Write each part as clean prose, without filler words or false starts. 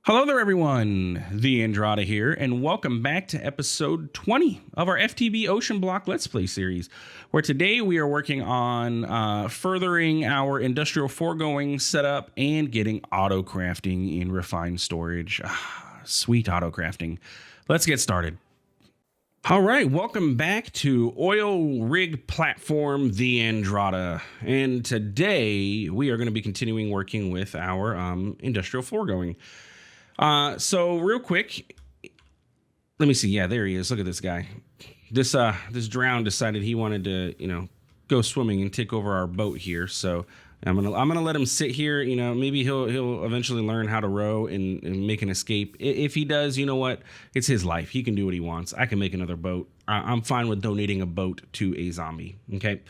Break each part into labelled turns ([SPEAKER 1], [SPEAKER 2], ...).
[SPEAKER 1] Hello there, everyone. TheAndrata here, and welcome back to episode 20 of our FTB OceanBlock Let's Play series, where today we are working on furthering our industrial foregoing setup and getting autocrafting in refined storage. Sweet autocrafting. Let's get started. All right, welcome back to oil rig platform TheAndrata, and today we are going to be continuing working with our industrial foregoing. So real quick, let me see. Yeah, there he is. Look at this guy. This drown decided he wanted to, go swimming and take over our boat here. So I'm gonna let him sit here. Maybe he'll eventually learn how to row and make an escape. If he does, you know what? It's his life. He can do what he wants. I can make another boat. I'm fine with donating a boat to a zombie. Okay.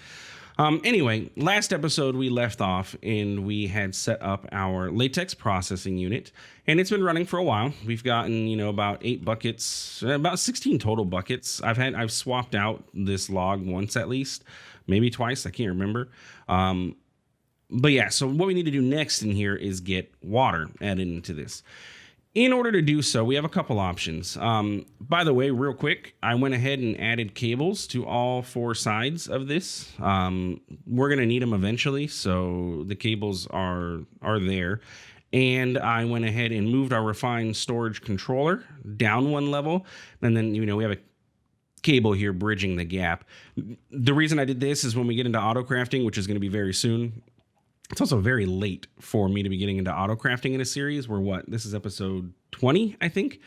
[SPEAKER 1] Anyway, last episode we left off and we had set up our latex processing unit, and it's been running for a while. We've gotten, about 8 buckets, about 16 total buckets. I've swapped out this log once at least, maybe twice. I can't remember. But yeah, so what we need to do next in here is get water added into this. In order to do so, we have a couple options. By the way, real quick, I went ahead and added cables to all 4 sides of this. We're going to need them eventually, so the cables are there. And I went ahead and moved our refined storage controller down 1 level. And then, we have a cable here bridging the gap. The reason I did this is when we get into autocrafting, which is going to be very soon, it's also very late for me to be getting into autocrafting in a series. This is episode 20, I think.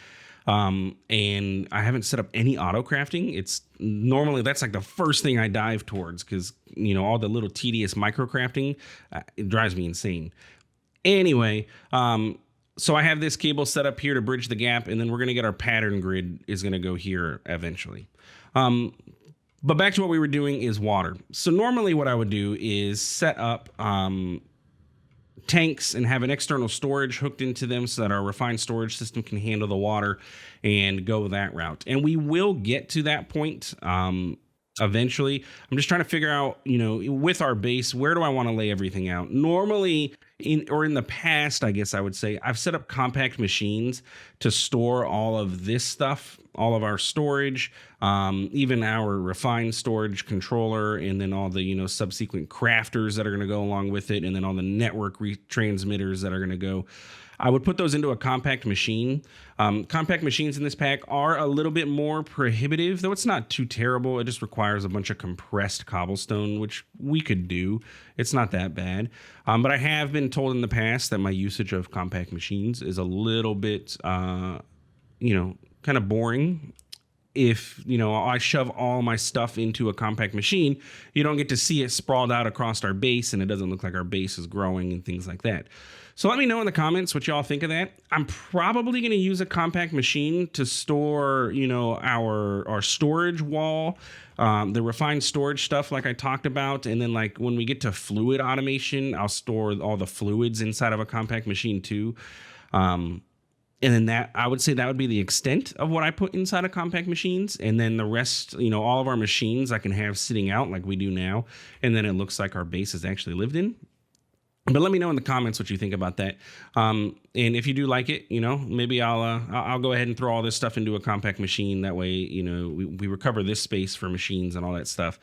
[SPEAKER 1] And I haven't set up any autocrafting. It's normally, that's like the first thing I dive towards because, all the little tedious microcrafting, it drives me insane. Anyway, so I have this cable set up here to bridge the gap, and then we're going to get our pattern grid is going to go here eventually. But back to what we were doing is water. So normally what I would do is set up tanks and have an external storage hooked into them so that our refined storage system can handle the water and go that route. And we will get to that point eventually. I'm just trying to figure out, with our base, where do I want to lay everything out? Normally, in the past, I guess I would say, I've set up compact machines to store all of this stuff, all of our storage, even our refined storage controller, and then all the, subsequent crafters that are going to go along with it, and then all the network retransmitters that are going to go. I would put those into a compact machine. Compact machines in this pack are a little bit more prohibitive, though it's not too terrible. It just requires a bunch of compressed cobblestone, which we could do. It's not that bad. But I have been told in the past that my usage of compact machines is a little bit, kind of boring. If, I shove all my stuff into a compact machine, you don't get to see it sprawled out across our base, and it doesn't look like our base is growing and things like that. So let me know in the comments what y'all think of that. I'm probably going to use a compact machine to store, our storage wall, the refined storage stuff like I talked about. And then like when we get to fluid automation, I'll store all the fluids inside of a compact machine too. And then I would say that would be the extent of what I put inside of compact machines. And then the rest, all of our machines I can have sitting out like we do now. And then it looks like our base is actually lived in. But let me know in the comments what you think about that. And if you do like it, maybe I'll go ahead and throw all this stuff into a compact machine. That way, we recover this space for machines and all that stuff.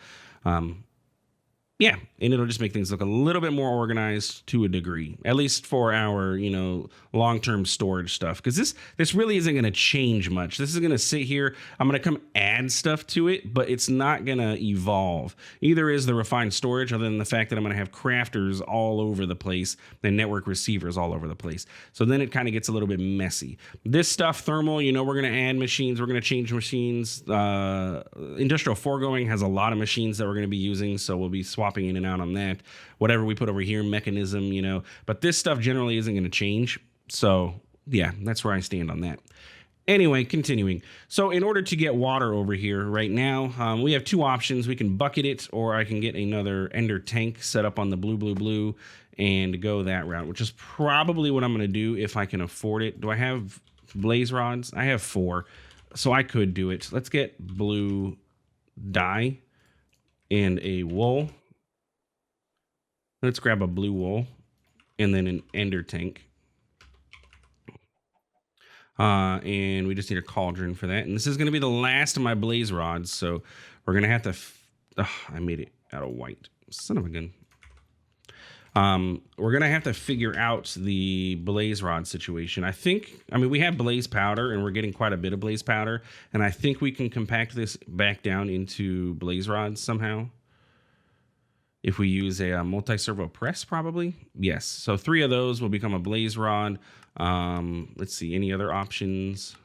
[SPEAKER 1] Yeah, and it'll just make things look a little bit more organized to a degree, at least for our, long-term storage stuff. Because this really isn't going to change much. This is going to sit here. I'm going to come add stuff to it, but it's not going to evolve. Either is the refined storage, other than the fact that I'm going to have crafters all over the place and network receivers all over the place. So then it kind of gets a little bit messy. This stuff, thermal, we're going to add machines. We're going to change machines. Industrial foregoing has a lot of machines that we're going to be using, so we'll be swapping in and out on that. Whatever we put over here, mechanism, but this stuff generally isn't going to change. So yeah, that's where I stand on that. Anyway, continuing. So in order to get water over here right now, we have 2 options. We can bucket it, or I can get another ender tank set up on the blue and go that route, which is probably what I'm going to do if I can afford it. Do I have blaze rods? I have 4, so I could do it. Let's get blue dye and a wool. Let's grab a blue wool and then an ender tank. And we just need a cauldron for that. And this is going to be the last of my blaze rods. So we're going to have to... I made it out of white. Son of a gun. We're going to have to figure out the blaze rod situation. I mean, we have blaze powder and we're getting quite a bit of blaze powder. And I think we can compact this back down into blaze rods somehow. If we use a multi-servo press, probably. Yes. So 3 of those will become a blaze rod. Let's see. Any other options?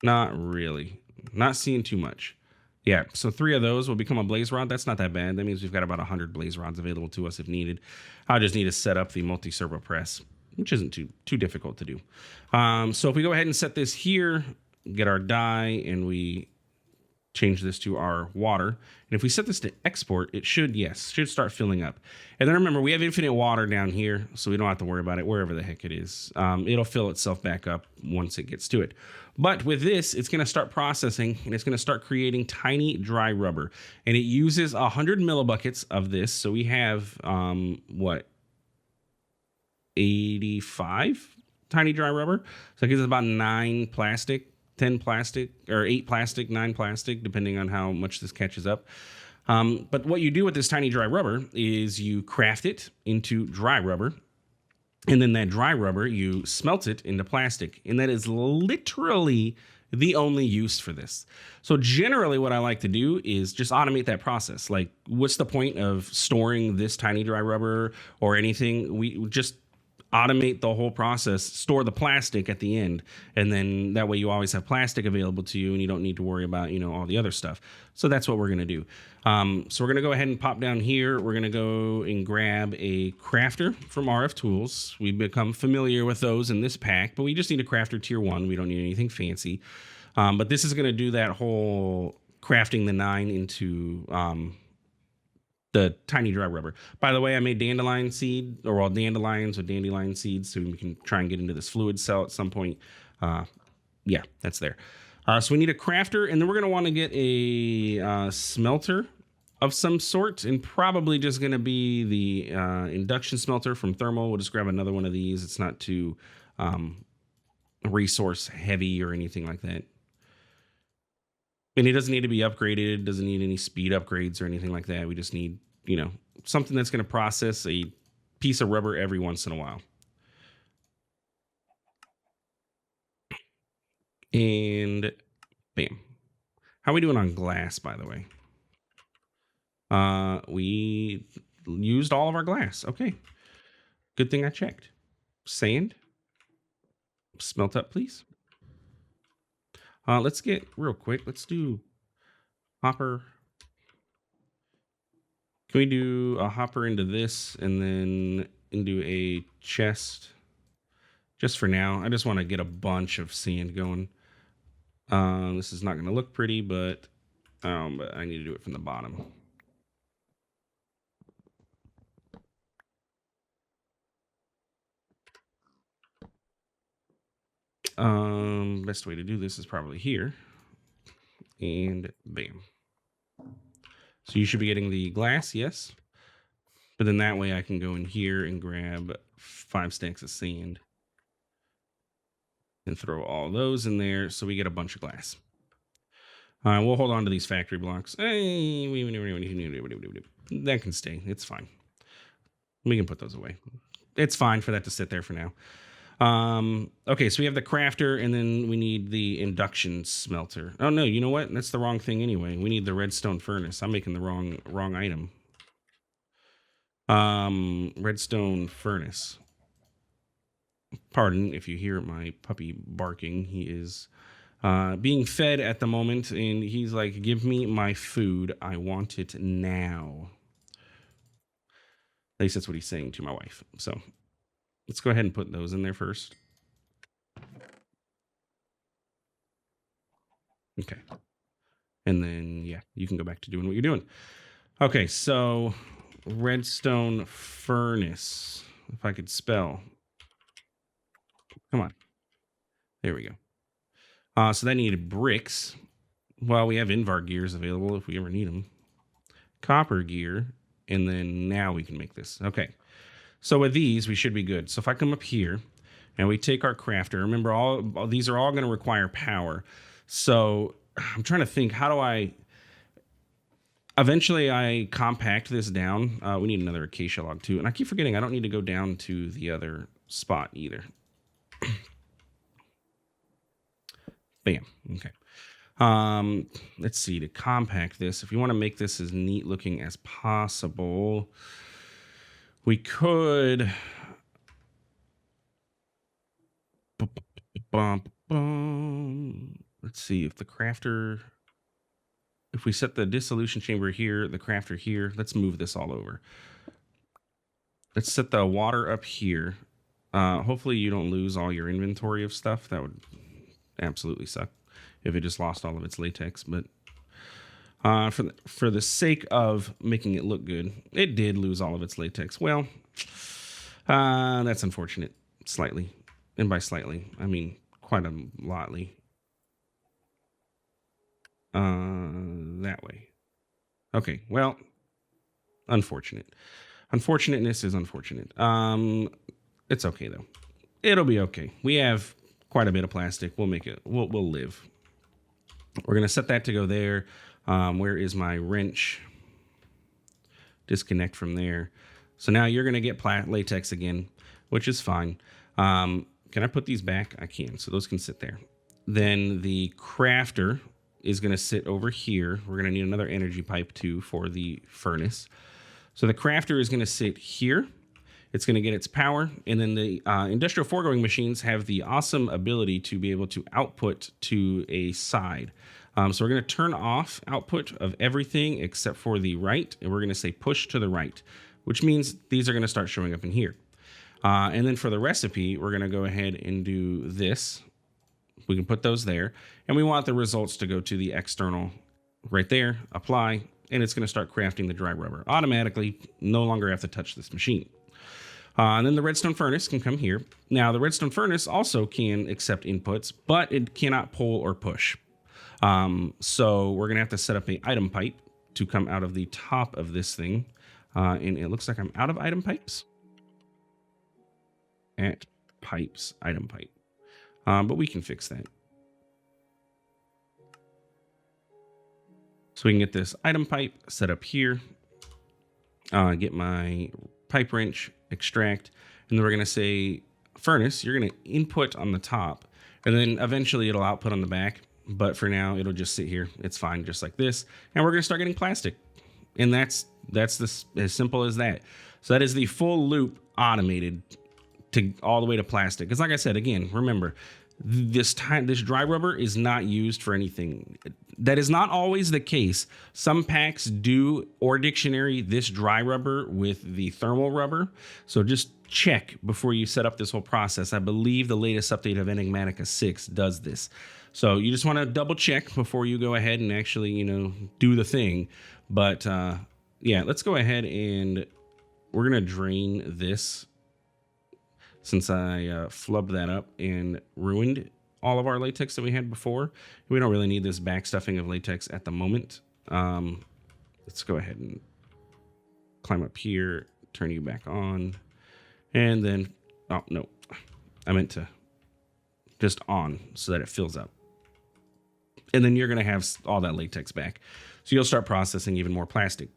[SPEAKER 1] Not really. Not seeing too much. Yeah, so 3 of those will become a blaze rod. That's not that bad. That means we've got about 100 blaze rods available to us if needed. I'll just need to set up the multi-servo press, which isn't too difficult to do. So if we go ahead and set this here, get our dye, and we change this to our water. And if we set this to export, it should start filling up. And then remember, we have infinite water down here, so we don't have to worry about it wherever the heck it is. It'll fill itself back up once it gets to it. But with this, it's going to start processing, and it's going to start creating tiny dry rubber. And it uses 100 millibuckets of this. So we have, 85 tiny dry rubber. So that gives us about 9 plastic. 10 plastic, or 8 plastic, 9 plastic, depending on how much this catches up. But what you do with this tiny dry rubber is you craft it into dry rubber, and then that dry rubber, you smelt it into plastic. And that is literally the only use for this. So generally what I like to do is just automate that process. Like, what's the point of storing this tiny dry rubber or anything? We just automate the whole process, store the plastic at the end, and then that way you always have plastic available to you and you don't need to worry about, all the other stuff. So that's what we're going to do. So we're going to go ahead and pop down here. We're going to go and grab a crafter from RF Tools. We've become familiar with those in this pack, but we just need a crafter tier 1. We don't need anything fancy. But this is going to do that whole crafting the 9 into the tiny dry rubber. By the way, I made dandelion seed, dandelions or dandelion seeds, so we can try and get into this fluid cell at some point. Yeah, that's there. So we need a crafter, and then we're going to want to get a smelter of some sort, and probably just going to be the induction smelter from Thermal. We'll just grab another one of these. It's not too resource heavy or anything like that. And it doesn't need to be upgraded. It doesn't need any speed upgrades or anything like that. We just need, something that's going to process a piece of rubber every once in a while. And bam. How are we doing on glass, by the way? We used all of our glass. Okay. Good thing I checked. Sand. Smelt up, please. Let's get real quick. Let's do hopper. Can we do a hopper into this and then into a chest? Just for now. I just want to get a bunch of sand going. This is not going to look pretty, but I need to do it from the bottom. Best way to do this is probably here. And bam. So you should be getting the glass, yes. But then that way I can go in here and grab 5 stacks of sand. And throw all those in there so we get a bunch of glass. We'll hold on to these factory blocks. That can stay. It's fine. We can put those away. It's fine for that to sit there for now. Okay, so we have the crafter, and then we need the induction smelter. Oh no, you know what? That's the wrong thing anyway. We need the redstone furnace. I'm making the wrong item. Redstone furnace. Pardon if you hear my puppy barking. He is being fed at the moment, and he's like, "Give me my food. I want it now." At least that's what he's saying to my wife. So let's go ahead and put those in there first. Okay. And then, yeah, you can go back to doing what you're doing. Okay, so redstone furnace. If I could spell. Come on. There we go. So that needed bricks. Well, we have Invar gears available if we ever need them. Copper gear. And then now we can make this. Okay. So with these, we should be good. So if I come up here and we take our crafter, remember all these are all going to require power. So I'm trying to think, how do I... Eventually, I compact this down. We need another acacia log too. And I keep forgetting I don't need to go down to the other spot either. Bam. Okay. Let's see, to compact this, if you want to make this as neat looking as possible, we could... Let's see if the crafter... If we set the dissolution chamber here, the crafter here, let's move this all over. Let's set the water up here. Hopefully you don't lose all your inventory of stuff. That would absolutely suck if it just lost all of its latex. But for the sake of making it look good, it did lose all of its latex. Well, that's unfortunate, slightly. And by slightly, I mean quite a lotly. That way. Okay, well, unfortunate. Unfortunateness is unfortunate. It's okay though. It'll be okay. We have quite a bit of plastic. We'll make it. We'll live. We're gonna set that to go there. Where is my wrench? Disconnect from there. So now you're gonna get latex again, which is fine. Can I put these back? I can. So those can sit there. Then the crafter is going to sit over here. We're going to need another energy pipe too for the furnace. So the crafter is going to sit here. It's going to get its power. And then the industrial foregoing machines have the awesome ability to be able to output to a side. So we're going to turn off output of everything except for the right. And we're going to say push to the right, which means these are going to start showing up in here. And then for the recipe, we're going to go ahead and do this. We can put those there, and we want the results to go to the external right there, apply, and it's going to start crafting the dry rubber automatically. No longer have to touch this machine. And then the redstone furnace can come here. Now the redstone furnace also can accept inputs, but it cannot pull or push. So we're going to have to set up an item pipe to come out of the top of this thing. And it looks like I'm out of item pipes. At pipes, item pipe. But we can fix that. So we can get this item pipe set up here. Get my pipe wrench, extract, and then we're going to say furnace. You're going to input on the top, and then eventually it'll output on the back. But for now, it'll just sit here. It's fine, just like this. And we're going to start getting plastic. And that's as simple as that. So that is the full loop automated to all the way to plastic. Because like I said, again, remember, this dry rubber is not used for anything. That is not always the case. Some packs do, or dictionary, this dry rubber with the thermal rubber. So just check before you set up this whole process. I believe the latest update of Enigmatica 6 does this. So you just want to double check before you go ahead and actually, do the thing. But yeah, let's go ahead and we're going to drain this. Since I flubbed that up and ruined all of our latex that we had before. We don't really need this backstuffing of latex at the moment. Let's go ahead and climb up here, turn you back on, and then, oh, no, I meant to just on so that it fills up. And then you're going to have all that latex back. So you'll start processing even more plastic.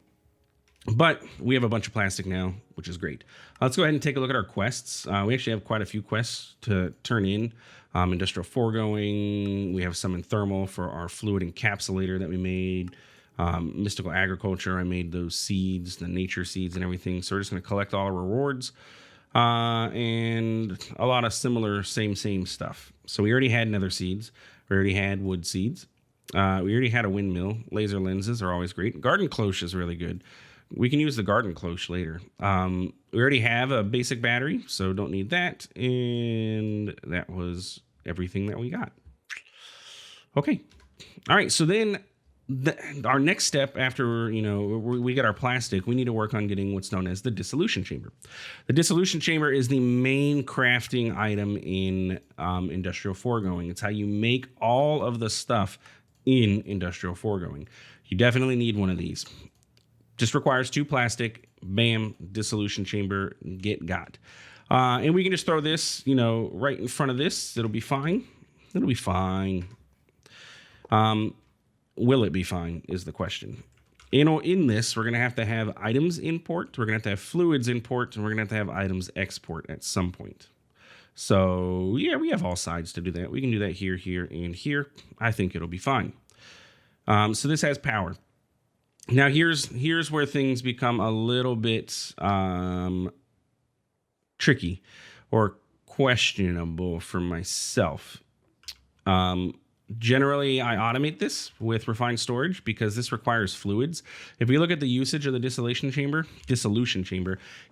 [SPEAKER 1] But we have a bunch of plastic now, which is great. Let's go ahead and take a look at our quests. We actually have quite a few quests to turn in. Industrial foregoing. We have some in thermal for our fluid encapsulator that we made. Mystical agriculture. I made those seeds, the nature seeds and everything. So we're just going to collect all our rewards. And a lot of similar same stuff. So we already had nether seeds. We already had wood seeds. We already had a windmill. Laser lenses are always great. Garden cloche is really good. We can use the garden cloche later. We already have a basic battery, so don't need that. And that was everything that we got. Okay. All right. So then our next step after, we get our plastic, we need to work on getting what's known as the dissolution chamber. The dissolution chamber is the main crafting item in industrial foregoing. It's how you make all of the stuff in industrial foregoing. You definitely need one of these. Just requires 2 plastic, bam, dissolution chamber, get got. And we can just throw this, right in front of this. It'll be fine. It'll be fine. Will it be fine is the question. In this, we're going to have items import, we're going to have fluids import, and we're going to have items export at some point. So yeah, we have all sides to do that. We can do that here, here, and here. I think it'll be fine. So this has power. Now here's where things become a little bit tricky or questionable for myself. Generally, I automate this with Refined Storage because this requires fluids. If we look at the usage of the dissolution chamber,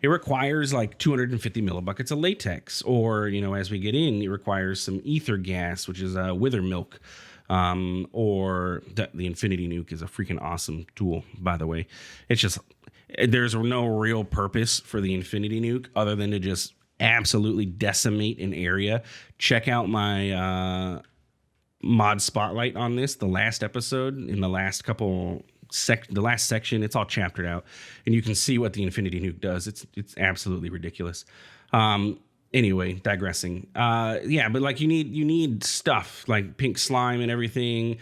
[SPEAKER 1] it requires like 250 millibuckets of latex, or as we get in, it requires some ether gas, which is wither milk. Or the Infinity Nuke is a freaking awesome tool, by the way. It's just there's no real purpose for the Infinity Nuke other than to just absolutely decimate an area. Check out my mod spotlight on this, the last episode, in the last couple the last section. It's all chaptered out, and you can see what the Infinity Nuke does. It's absolutely ridiculous. Anyway, digressing. Yeah, but like you need stuff like pink slime and everything,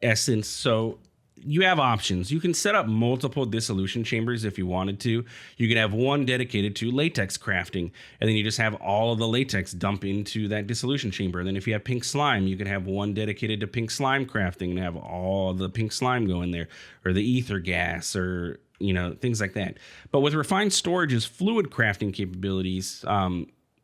[SPEAKER 1] essence. So you have options. You can set up multiple dissolution chambers if you wanted to. You could have one dedicated to latex crafting, and then you just have all of the latex dump into that dissolution chamber. And then if you have pink slime, you could have one dedicated to pink slime crafting and have all the pink slime go in there, or the ether gas, or things like that. But with Refined Storage's fluid crafting capabilities,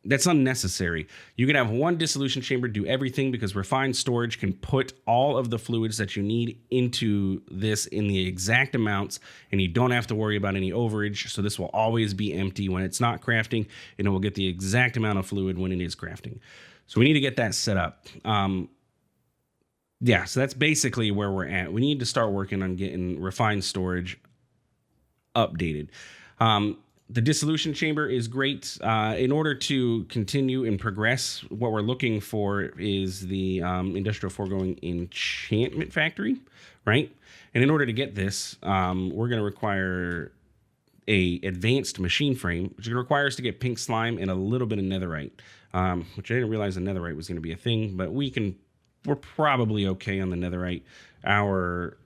[SPEAKER 1] that's unnecessary. You can have one dissolution chamber do everything because Refined Storage can put all of the fluids that you need into this in the exact amounts, and you don't have to worry about any overage. So this will always be empty when it's not crafting, and it will get the exact amount of fluid when it is crafting. So we need to get that set up. Yeah, so that's basically where we're at. We need to start working on getting Refined Storage updated. The dissolution chamber is great. In order to continue and progress, what we're looking for is the industrial foregoing enchantment factory, right? And in order to get this, we're going to require a advanced machine frame, which is going to require us to get pink slime and a little bit of netherite, which I didn't realize the netherite was going to be a thing, but we're probably okay on the netherite. Our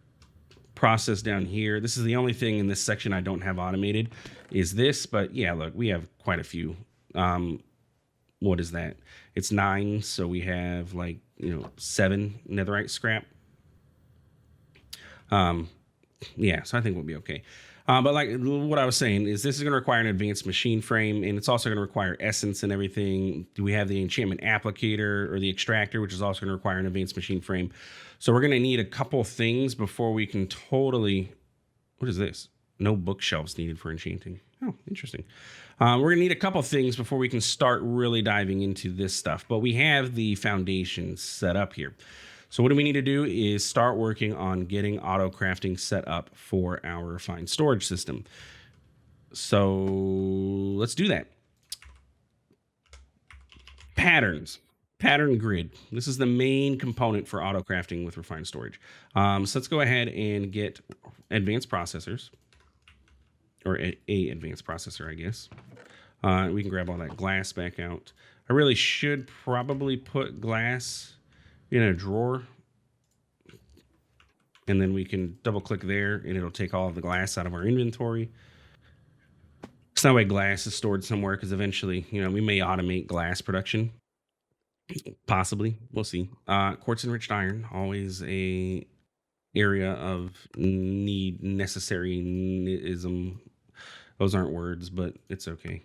[SPEAKER 1] process down here, this is the only thing in this section I don't have automated, is this. But yeah, look, we have quite a few. What is that? It's 9, so we have 7 netherite scrap. Yeah, so I think we'll be okay. But like what I was saying is this is going to require an advanced machine frame, and it's also going to require essence and everything. We have the enchantment applicator or the extractor, which is also going to require an advanced machine frame. So we're going to need a couple things before we can totally... What is this? No bookshelves needed for enchanting. Oh, interesting. We're going to need a couple things before we can start really diving into this stuff. But we have the foundation set up here. So what do we need to do is start working on getting auto crafting set up for our refined storage system. So let's do that. Patterns, pattern grid. This is the main component for auto crafting with refined storage. So let's go ahead and get advanced processors, or a advanced processor, I guess. We can grab all that glass back out. I really should probably put glass in a drawer, and then we can double click there and it'll take all of the glass out of our inventory. So that way glass is stored somewhere, because eventually, we may automate glass production. Possibly, we'll see. Quartz enriched iron, always a area of necessaryism. Those aren't words, but it's okay.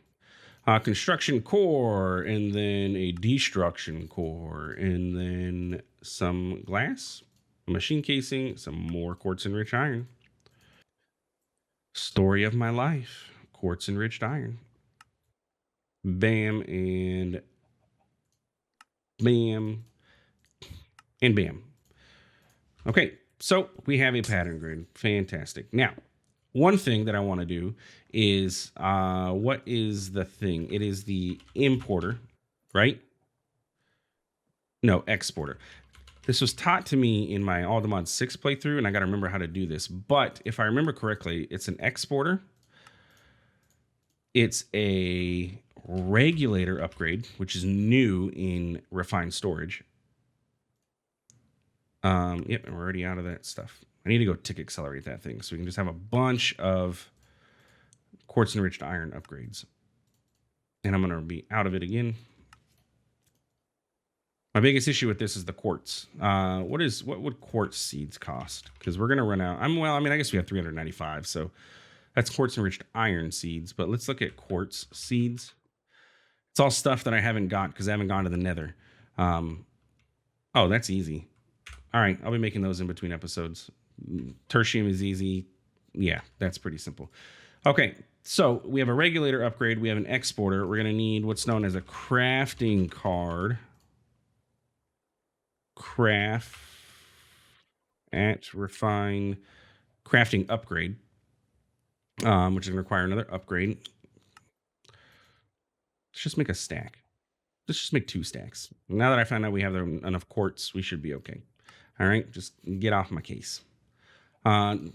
[SPEAKER 1] Construction core, and then a destruction core, and then some glass, a machine casing, some more quartz enriched iron. Story of my life, quartz enriched iron. Bam, and bam, and bam. Okay, so we have a pattern grid. Fantastic. Now, one thing that I want to do is, what is the thing? It is the importer, right? No, exporter. This was taught to me in my All the Mod 6 playthrough, and I got to remember how to do this. But if I remember correctly, it's an exporter, It's a regulator upgrade, which is new in Refined Storage. Yep, we're already out of that stuff. I need to go tick accelerate that thing so we can just have a bunch of quartz enriched iron upgrades. And I'm going to be out of it again. My biggest issue with this is the quartz. What would quartz seeds cost? Because we're going to run out. I guess we have 395, so that's quartz enriched iron seeds. But let's look at quartz seeds. It's all stuff that I haven't got because I haven't gone to the nether. Oh, that's easy. All right, I'll be making those in between episodes. Tertium is easy. Yeah, that's pretty simple. Okay, so we have a regulator upgrade. We have an exporter. We're going to need what's known as a crafting card. Craft at refine crafting upgrade, which is going to require another upgrade. Let's just make a stack. Let's just make 2 stacks. Now that I found out we have enough quartz, we should be okay. All right, just get off my case.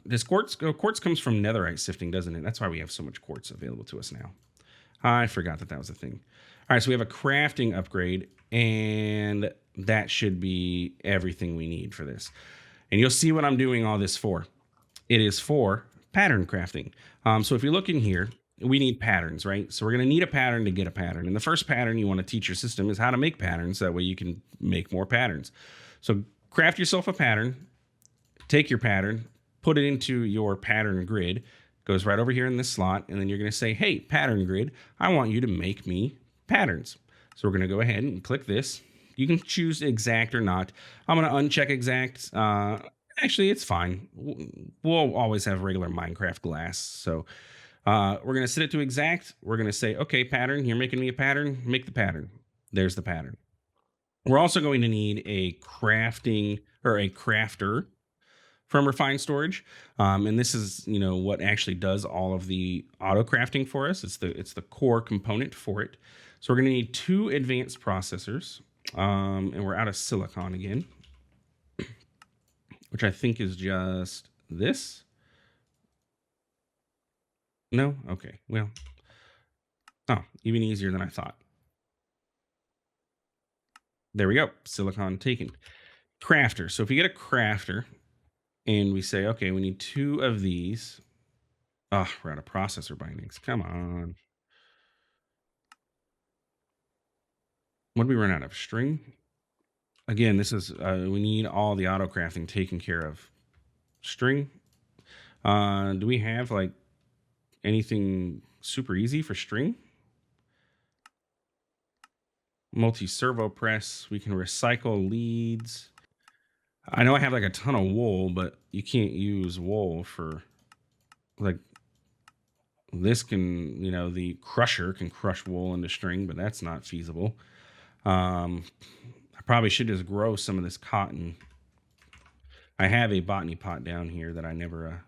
[SPEAKER 1] This quartz comes from netherite sifting, doesn't it? That's why we have so much quartz available to us now. I forgot that was a thing. All right, so we have a crafting upgrade, and that should be everything we need for this. And you'll see what I'm doing all this for. It is for pattern crafting. So if you look in here, we need patterns, right? So we're going to need a pattern to get a pattern. And the first pattern you want to teach your system is how to make patterns. That way you can make more patterns. So craft yourself a pattern, take your pattern, put it into your pattern grid, goes right over here in this slot, and then you're going to say, hey, pattern grid, I want you to make me patterns. So we're going to go ahead and click this. You can choose exact or not. I'm going to uncheck exact. Actually, it's fine. We'll always have regular Minecraft glass. So we're going to set it to exact. We're going to say, okay, pattern, you're making me a pattern. Make the pattern. There's the pattern. We're also going to need a crafting or a crafter from Refined Storage. And this is, what actually does all of the auto crafting for us. It's the core component for it. So we're going to need 2 advanced processors. And we're out of silicon again, which I think is just this. No? Okay. Well, even easier than I thought. There we go. Silicon taken. Crafter. So if you get a crafter and we say, okay, we need 2 of these. Oh, we're out of processor bindings. Come on. What did we run out of? String? Again, this is, we need all the auto crafting taken care of. String? Do we have like anything super easy for string? Multi-servo press. We can recycle leads. I know I have like a ton of wool, but you can't use wool for like this can, the crusher can crush wool into string, but that's not feasible. I probably should just grow some of this cotton. I have a botany pot down here that I never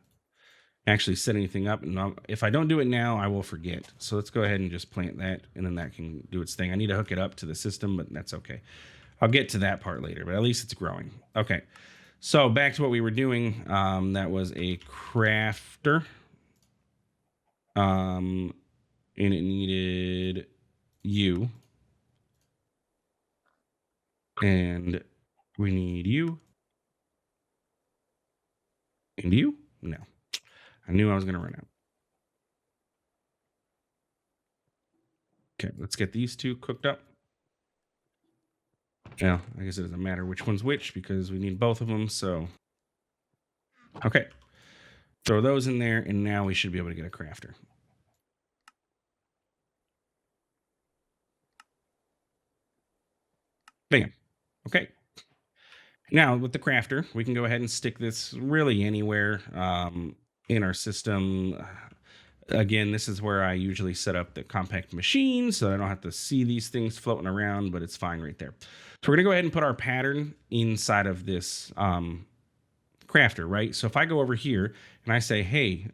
[SPEAKER 1] actually set anything up. And if I don't do it now, I will forget. So let's go ahead and just plant that, and then that can do its thing. I need to hook it up to the system, but that's okay. I'll get to that part later, but at least it's growing. Okay. So back to what we were doing. That was a crafter. And it needed you. And we need you. And you? No. I knew I was going to run out. Okay, let's get these 2 cooked up. Yeah, I guess it doesn't matter which one's which because we need both of them. So, okay. Throw those in there, and now we should be able to get a crafter. Bam. Okay. Now, with the crafter, we can go ahead and stick this really anywhere in our system. Again, this is where I usually set up the compact machine, so I don't have to see these things floating around, but it's fine right there. So we're going to go ahead and put our pattern inside of this crafter, right? So if I go over here and I say, hey,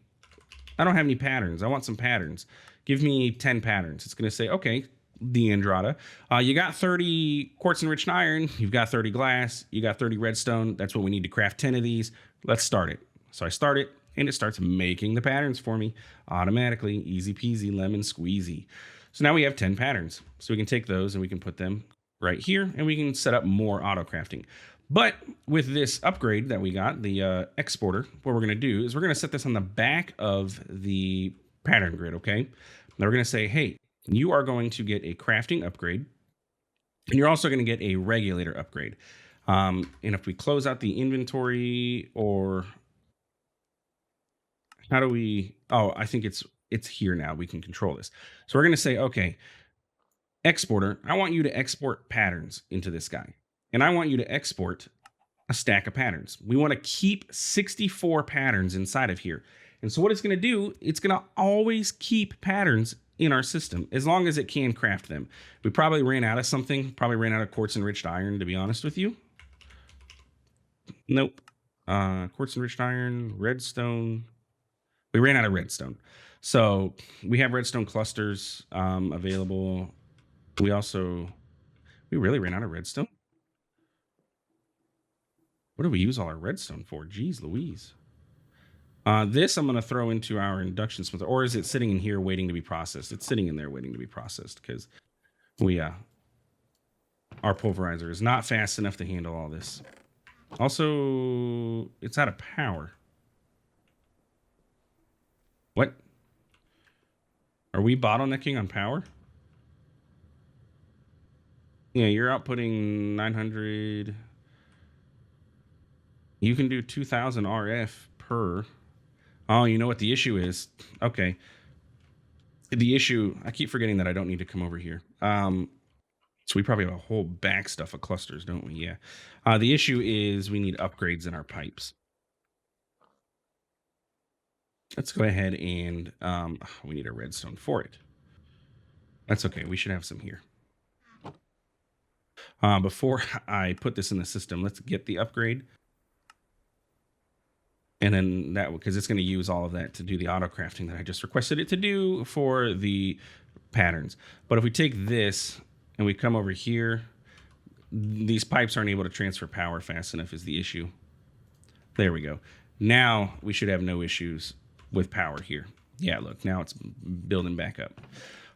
[SPEAKER 1] I don't have any patterns. I want some patterns. Give me 10 patterns. It's going to say, okay, TheAndrata. You got 30 quartz enriched iron. You've got 30 glass. You got 30 redstone. That's what we need to craft 10 of these. Let's start it. So I start it. and it starts making the patterns for me automatically. Easy peasy, lemon squeezy. So now we have 10 patterns. So we can take those and we can put them right here, and we can set up more auto crafting. But with this upgrade that we got, the exporter, what we're going to do is we're going to set this on the back of the pattern grid, okay? Now we're going to say, hey, you are going to get a crafting upgrade, and you're also going to get a regulator upgrade. And if we close out the inventory, or how do we, oh, I think it's here now. We can control this. So we're going to say, okay, exporter, I want you to export patterns into this guy. And I want you to export a stack of patterns. We want to keep 64 patterns inside of here. And so what it's going to do, it's going to always keep patterns in our system as long as it can craft them. We probably ran out of something, probably ran out of quartz enriched iron, to be honest with you. Nope. Quartz enriched iron, redstone. We ran out of redstone. So we have redstone clusters available. We really ran out of redstone. What do we use all our redstone for? Jeez Louise. This I'm going to throw into our induction smelter. Or is it sitting in here waiting to be processed? It's sitting in there waiting to be processed because our pulverizer is not fast enough to handle all this. Also, it's out of power. What? Are we bottlenecking on power? Yeah, you're outputting 900. You can do 2000 RF per. Oh, you know what the issue is? Okay. The issue, I keep forgetting that I don't need to come over here. So we probably have a whole back stuff of clusters, don't we? Yeah. The issue is we need upgrades in our pipes. Let's go ahead and we need a redstone for it. That's okay. We should have some here. Before I put this in the system, let's get the upgrade. And then that, because it's going to use all of that to do the auto crafting that I just requested it to do for the patterns. But if we take this and we come over here, these pipes aren't able to transfer power fast enough is the issue. There we go. Now we should have no issues with power here. Yeah, look, now it's building back up.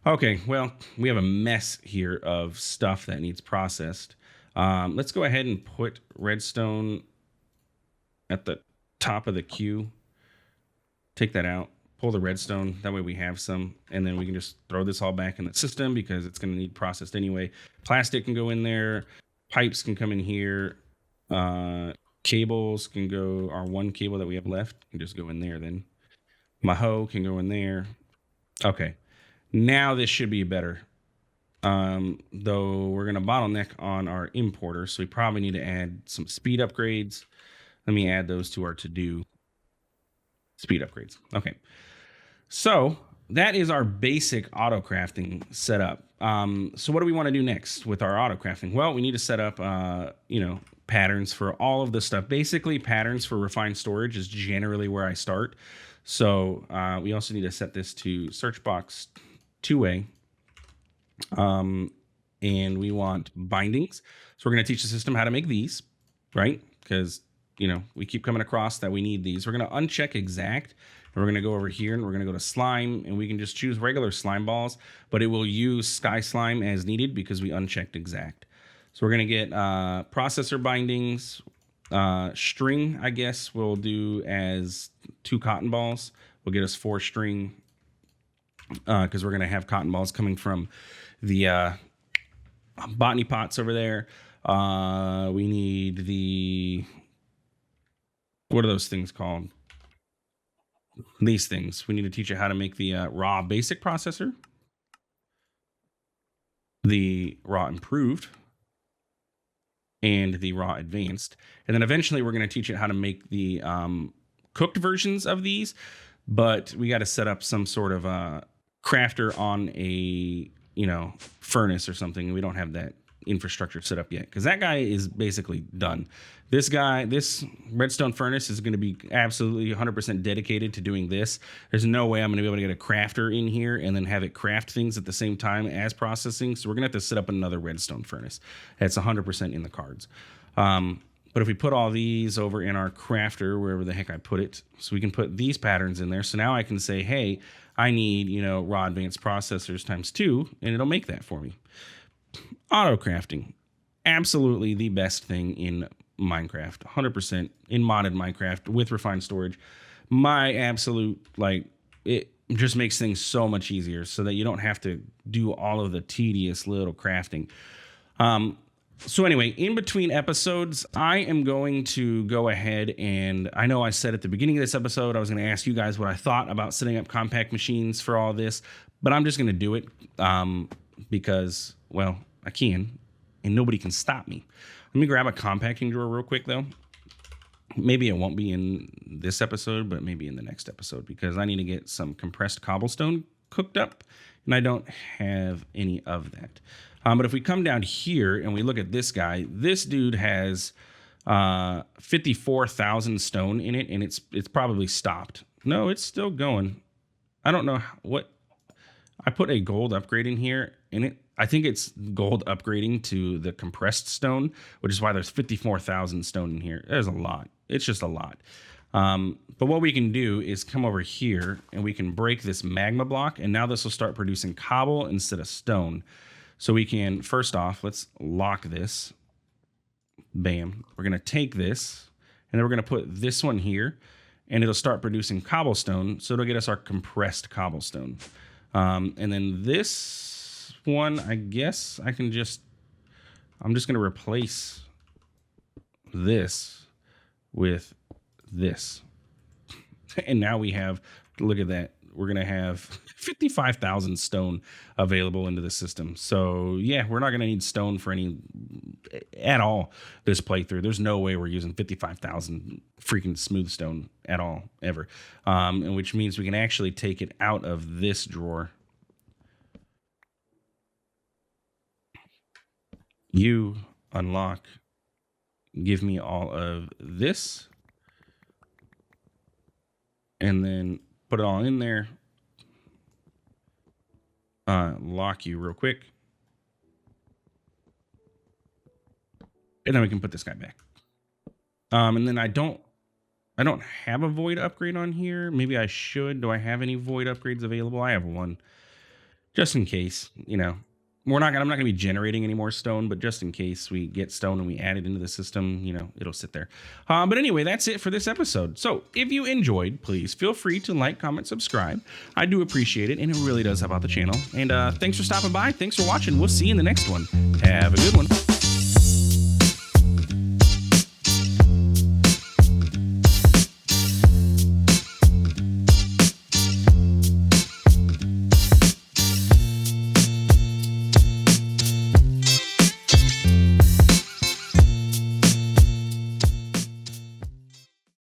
[SPEAKER 1] Okay, well, we have a mess here of stuff that needs processed. Let's go ahead and put redstone at the top of the queue. Take that out, pull the redstone. That way we have some, and then we can just throw this all back in the system because it's going to need processed anyway. Plastic can go in there. Pipes can come in here. Cables can go, our one cable that we have left can just go in there then. My hoe can go in there. Okay. Now this should be better. Though we're going to bottleneck on our importer, so we probably need to add some speed upgrades. Let me add those to our to-do speed upgrades. Okay. So that is our basic auto crafting setup. So what do we want to do next with our auto crafting? Well, we need to set up, patterns for all of this stuff. Basically, patterns for refined storage is generally where I start. So we also need to set this to search box 2A. And we want bindings. So we're going to teach the system how to make these, right? Because, we keep coming across that we need these. We're going to uncheck exact. And we're going to go over here and we're going to go to slime, and we can just choose regular slime balls, but it will use sky slime as needed because we unchecked exact. So we're going to get processor bindings. String, I guess, we'll do as 2 cotton balls. We'll get us 4 string because we're going to have cotton balls coming from the botany pots over there. We need the, what are those things called? These things. We need to teach you how to make the raw basic processor, the raw improved, and the raw advanced. And then eventually we're going to teach it how to make the cooked versions of these, but we got to set up some sort of a crafter on a, furnace or something. We don't have that infrastructure set up yet because that guy is basically done. This redstone furnace is going to be absolutely 100% dedicated to doing this. There's no way I'm going to be able to get a crafter in here and then have it craft things at the same time as processing. So we're going to have to set up another redstone furnace. That's 100% in the cards. But if we put all these over in our crafter, wherever the heck I put it, so we can put these patterns in there. So now I can say, hey, I need, raw advanced processors ×2, and it'll make that for me. Auto crafting, absolutely the best thing in Minecraft, 100% in modded Minecraft with refined storage. My absolute, it just makes things so much easier so that you don't have to do all of the tedious little crafting. So anyway, in between episodes, I am going to go ahead and I know I said at the beginning of this episode, I was going to ask you guys what I thought about setting up compact machines for all this, but I'm just going to do it because, well, I can and nobody can stop me. Let me grab a compacting drawer real quick though. Maybe it won't be in this episode, but maybe in the next episode because I need to get some compressed cobblestone cooked up and I don't have any of that. But if we come down here and we look at this guy, this dude has 54,000 stone in it, and it's probably stopped. No, it's still going. I don't know what. I put a gold upgrade in here, and I think it's gold upgrading to the compressed stone, which is why there's 54,000 stone in here. There's a lot. It's just a lot. But what we can do is come over here, and we can break this magma block, and now this will start producing cobble instead of stone. So we can, first off, let's lock this. Bam. We're going to take this, and then we're going to put this one here, and it'll start producing cobblestone. So it'll get us our compressed cobblestone. And then this one, I guess I'm just going to replace this with this. And now we have, look at that. We're going to have 55,000 stone available into the system. So yeah, we're not going to need stone for at all this playthrough. There's no way we're using 55,000 freaking smooth stone at all, ever. And which means we can actually take it out of this drawer. You unlock, give me all of this, and then put it all in there. Lock you real quick. And then we can put this guy back. And then I don't have a void upgrade on here. Maybe I should. Do I have any void upgrades available? I have one. Just in case, I'm not going to be generating any more stone, but just in case we get stone and we add it into the system, it'll sit there. But anyway, that's it for this episode. So if you enjoyed, please feel free to like, comment, subscribe. I do appreciate it, and it really does help out the channel. And thanks for stopping by. Thanks for watching. We'll see you in the next one. Have a good one.